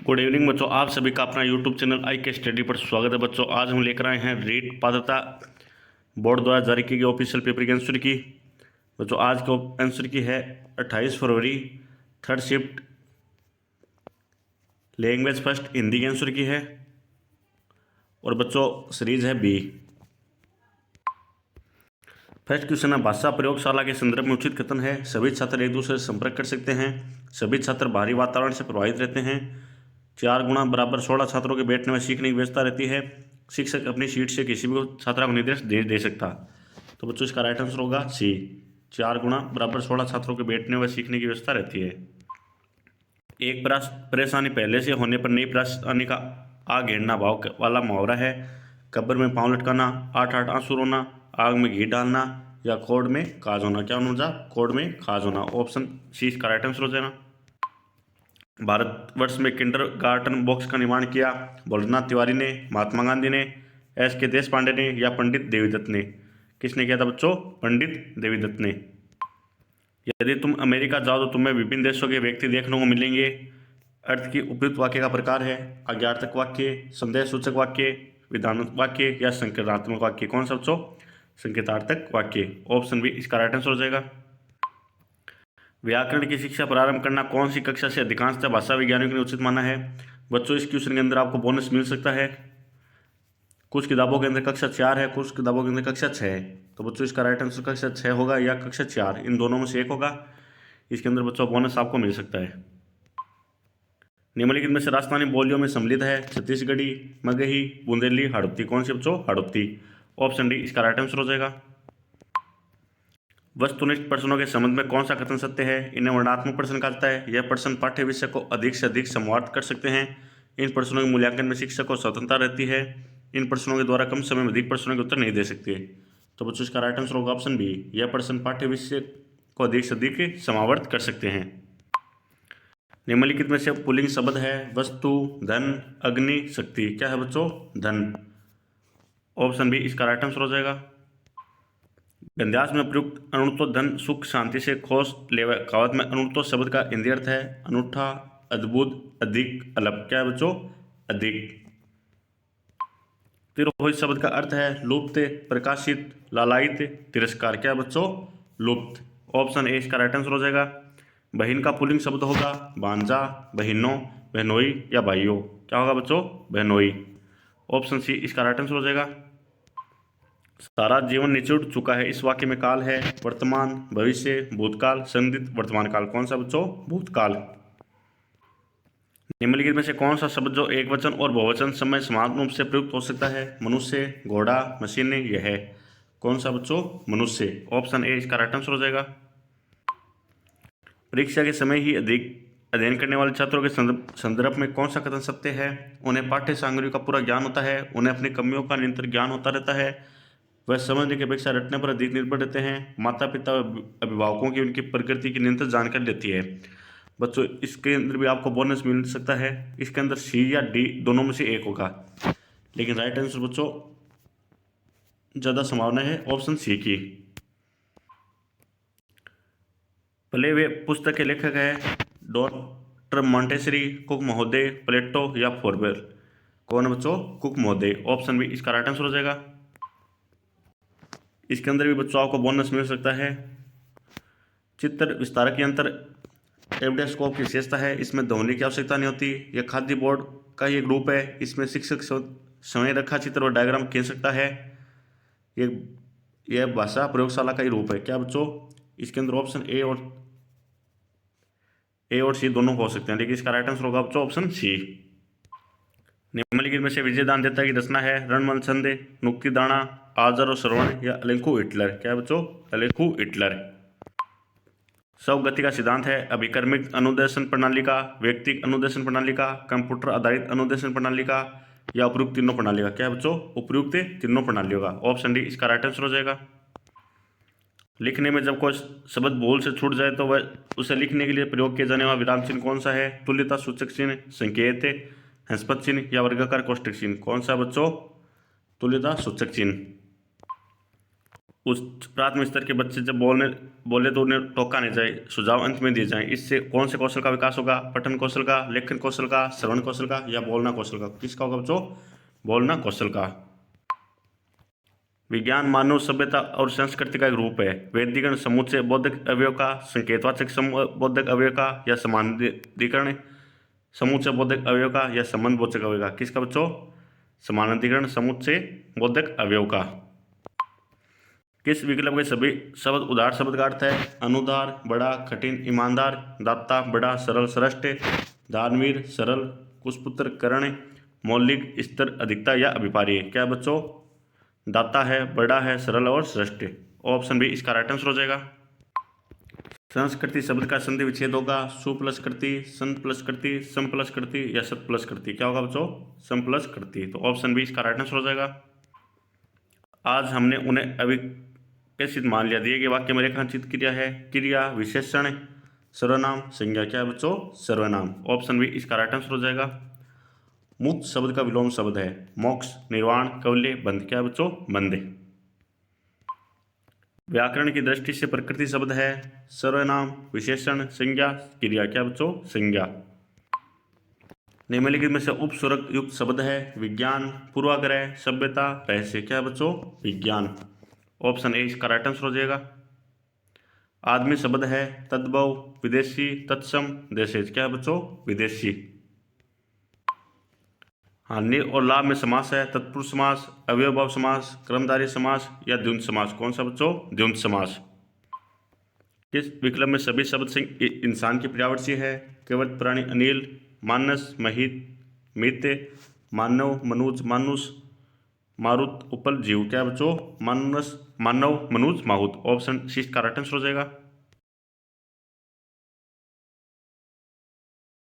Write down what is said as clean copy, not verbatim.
Good evening बच्चों, आप सभी का अपना यूट्यूब चैनल आई के स्टडी पर स्वागत है। बच्चों आज हम लेकर आए हैं रीट पात्रता बोर्ड द्वारा जारी की गई ऑफिशियल पेपर की आंसर की। बच्चों आज के आंसर की है 28 फरवरी, third shift language first Hindi की आंसर की है। और बच्चों सीरीज है बी। फर्स्ट क्वेश्चन है, भाषा प्रयोगशाला के संदर्भ में उचित कथन है। सभी छात्र एक दूसरे से संपर्क कर सकते हैं। सभी छात्र बाहरी वातावरण से प्रभावित रहते हैं। 4 गुणा बराबर 16 छात्रों के बैठने में सीखने की व्यवस्था रहती है। शिक्षक अपनी सीट से किसी भी छात्रा को निर्देश दे सकता। तो बच्चों इसका राइट आंसर होगा सी। 4 गुणा बराबर 16 छात्रों के बैठने व सीखने की व्यवस्था रहती है। एक परेशानी पहले से होने पर नई परेशानी का आग घेरना भाव वाला मुहावरा है। कब्र में पाँव लटकाना, 8 आंसू रोना, आग में घी डालना या खोड में खाज होना। क्या होना? खोड में खाज होना। ऑप्शन सी इसका राइट आंसर हो जाएगा। भारतवर्ष में किंडरगार्टन बॉक्स का निर्माण किया। भोलेनाथ तिवारी ने, महात्मा गांधी ने, एस के देश पांडे ने या पंडित देवीदत्त ने। किसने किया था बच्चों? पंडित देवीदत्त ने। यदि तुम अमेरिका जाओ तो तुम्हें विभिन्न देशों के व्यक्ति देखने को मिलेंगे। अर्थ की उपयुक्त वाक्य का प्रकार है आज्ञार्थक वाक्य, संदेश सूचक वाक्य, विधानात्मक वाक्य या संकेतात्मक वाक्य। कौन सा बच्चों? संकेतार्थक वाक्य। ऑप्शन बी इसका राइट आंसर हो जाएगा। व्याकरण की शिक्षा प्रारंभ करना कौन सी कक्षा से अधिकांशतः भाषा विज्ञानियों के लिए उचित माना है? बच्चों इस क्वेश्चन के अंदर आपको बोनस मिल सकता है। कुछ किताबों के अंदर कक्षा 4 है, कुछ किताबों के अंदर कक्षा 6 है। तो बच्चों इसका राइट आंसर कक्षा 6 होगा या कक्षा 4, इन दोनों में से एक होगा। इसके अंदर बच्चों बोनस आपको मिल सकता है। निम्नलिखित में से राजस्थानी बोलियों में सम्मिलित है छत्तीसगढ़ी, मगही, बुंदेली, हड़प्पी। कौन सी बच्चों? हड़प्पी। ऑप्शन डी इसका राइट आंसर हो जाएगा। वस्तुनिष्ठ प्रश्नों के संबंध में कौन सा कथन सत्य है? इन्हें वर्णनात्मक प्रश्न कहा जाता है। यह प्रश्न पाठ्य विषय को अधिक से अधिक समवार्थ कर सकते हैं। इन प्रश्नों के मूल्यांकन में शिक्षक को स्वतंत्रता रहती है। इन प्रश्नों के द्वारा कम समय में अधिक प्रश्नों के उत्तर नहीं दे सकते। तो बच्चों इसका राइट आंसर होगा ऑप्शन बी। यह प्रश्न पाठ्य विषय को अधिक से अधिक समावर्त कर सकते हैं। निम्नलिखित में से पुल्लिंग शब्द है वस्तु, धन, अग्नि, शक्ति। क्या है बच्चों? धन। ऑप्शन बी इसका राइट आंसर हो जाएगा। गद्यांश में प्रयुक्त अणुत्व धन सुख शांति से खोस लेवे कहावत में अणुत्व शब्द का हिंदी अर्थ है अनूठा, अद्भुत, अधिक, अलग। क्या है बच्चों? अधिक। तिरोहित शब्द का अर्थ है लुप्त, प्रकाशित, लालायित, तिरस्कार। क्या है बच्चों? लुप्त। ऑप्शन ए इसका राइट आंसर हो जाएगा। बहन का पुल्लिंग शब्द होगा भांजा, बहनों, बहनोई या भाइयों। क्या होगा बच्चों? बहनोई। ऑप्शन सी इसका राइट आंसर हो जाएगा। सारा जीवन निचुड़ चुका है इस वाक्य में काल है वर्तमान, भविष्य, भूतकाल, संदिग्ध, वर्तमान काल। कौन सा बच्चों? भूतकाल। निम्नलिखित में से कौन सा शब्द जो एक वचन और बहुवचन समय समान रूप से प्रयुक्त हो सकता है? मनुष्य, घोड़ा, मशीन, यह है। कौन सा बच्चों? मनुष्य। ऑप्शन ए इसका राइट आंसर हो जाएगा। परीक्षा के समय ही अधिक अध्ययन करने वाले छात्रों के संदर्भ में कौन सा कथन सत्य है? उन्हें पाठ्य सामग्री का पूरा ज्ञान होता है, उन्हें अपनी कमियों का निरंतर ज्ञान होता रहता है, वह समझने की अपेक्षा रटने पर अधिक निर्भर रहते हैं, माता पिता अभिभावकों की उनकी प्रकृति की निरंतर जानकारी लेती है। बच्चों इसके अंदर भी आपको बोनस मिल सकता है। इसके अंदर सी या डी दोनों में से एक होगा, लेकिन राइट आंसर बच्चों ज़्यादा संभावना है ऑप्शन सी की। भले वे पुस्तक के लेखक हैं डॉक्टर मॉन्टेसरी, कुक महोदय, प्लेटो या फोरबेल। कौन है बच्चों? कुक महोदय। ऑप्शन बी इसका राइट आंसर हो जाएगा। इसके अंदर भी बच्चों आपको बोनस मिल सकता है। चित्र विस्तारक यंत्र एवडेस्कोप की विशेषता है इसमें ध्वनि की आवश्यकता नहीं होती। यह खाद्य बोर्ड का ही एक रूप है। इसमें शिक्षक समय रखा चित्र और डायग्राम खींच सकता है। यह भाषा प्रयोगशाला का ही रूप है। क्या बच्चों? इसके अंदर ऑप्शन ए और सी दोनों हो सकते हैं, लेकिन इसका राइट आंसर होगा बच्चों ऑप्शन सी। निम्नलिखित में से विजय दत्ता की रचना है रणमल छंद, नुक्ति दाना, आजर और श्रवण या अलेखु हिटलर। क्या है बच्चों? अलेखु हिटलर। सब गति का सिद्धांत है अभिकर्मिक अनुदेशन प्रणाली का, व्यक्तिक अनुदेशन प्रणाली का, कंप्यूटर आधारित अनुदेशन प्रणाली का या उपयुक्त तीनों प्रणाली का। क्या है बच्चों? उपयुक्त तीनों प्रणालियों का। ऑप्शन डी इसका राइट आंसर हो जाएगा। लिखने में जब कोई शब्द भूल से छूट जाए तो वह उसे लिखने के लिए प्रयोग किया जाने वाला विराम चिन्ह कौन सा है? तुल्यता सूचक चिन्ह, संकेत, हंसपद चिन्ह या वर्गाकार कोष्ठक चिन्ह। कौन सा बच्चों? तुल्यता सूचक चिन्ह। उस प्राथमिक स्तर के बच्चे जब बोले तो उन्हें टोका नहीं जाए, सुझाव अंत में दिए जाएं। इससे कौन से कौशल का विकास होगा? पठन कौशल का, लेखन कौशल का, श्रवण कौशल का या बोलना कौशल का? किसका होगा बच्चों? बोलना कौशल का। विज्ञान मानव सभ्यता और संस्कृति का एक रूप है। वैदिकरण समुच्चय बौद्धिक अवयव का, संकेतवाचक बौद्धिक अवयव का या समानाधिकरण समुच्चय बौद्धिक अवयव का या संबंध बोधक अवयव का? किसका बच्चों? समानाधिकरण समुच्चय बौद्धिक अवयव का। किस विकल्प के सभी शब्द उदार शब्द का अर्थ है? अनुदार, बड़ा, कठिन, ईमानदार, दाता, बड़ा, सरल, श्रेष्ठ, दानवीर, सरल, कुशपुत्र, कर्ण, मौलिक, स्तर, अधिकता या अभिपार्य? क्या बच्चों? दाता है, बड़ा है, सरल और श्रेष्ठ। ऑप्शन बी इसका राइट आंसर हो जाएगा। संस्कृति शब्द का संधि विच्छेद होगा सु प्लस कृति, संत प्लस कृति, सम प्लस कृति या सत प्लस कृति? क्या होगा बच्चों? सम प्लस कृति। तो ऑप्शन बी इसका राइट आंसर हो जाएगा। आज हमने उन्हें अविकसित मान लिया। दिए गए वाक्य में रेखांकित क्रिया है, क्रिया, विशेषण, सर्वनाम, संज्ञा। क्या है बच्चों? सर्वनाम। ऑप्शन बी इसका राइट आंसर हो जाएगा। मुक्त शब्द का विलोम शब्द है मोक्ष, निर्वाण, कौल्य, बंध। क्या है बच्चों? बंध। व्याकरण की दृष्टि से प्रकृति शब्द है सर्वनाम, विशेषण, संज्ञा, क्रिया। क्या बच्चों? संज्ञा। निम्नलिखित में से उपस्वरक युक्त शब्द है विज्ञान, पूर्वाग्रह, सभ्यता, रहस्य। क्या है बच्चों? विज्ञान। ऑप्शन ए इसका राइट आंसर हो जाएगा। आदमी शब्द है तद्भव, विदेशी, तत्सम, देशज। क्या है बच्चों? विदेशी। हानि और लाभ में समास है तत्पुरुष समास, अव्ययभाव समास, कर्मधारय समास या द्वंद्व समास? कौन सा बच्चों? द्वंद्व समास। किस विकल्प में सभी शब्द से इंसान की पर्यायवाची है? केवल, प्राणी, अनिल, मानस, महित, मित्य, मानव, मनुज, मानुष, मारुत, उपल, जीव। क्या बच्चों? मानस, मानव, मनुज, माहुत। ऑप्शन सी का राइट आंसर हो जाएगा।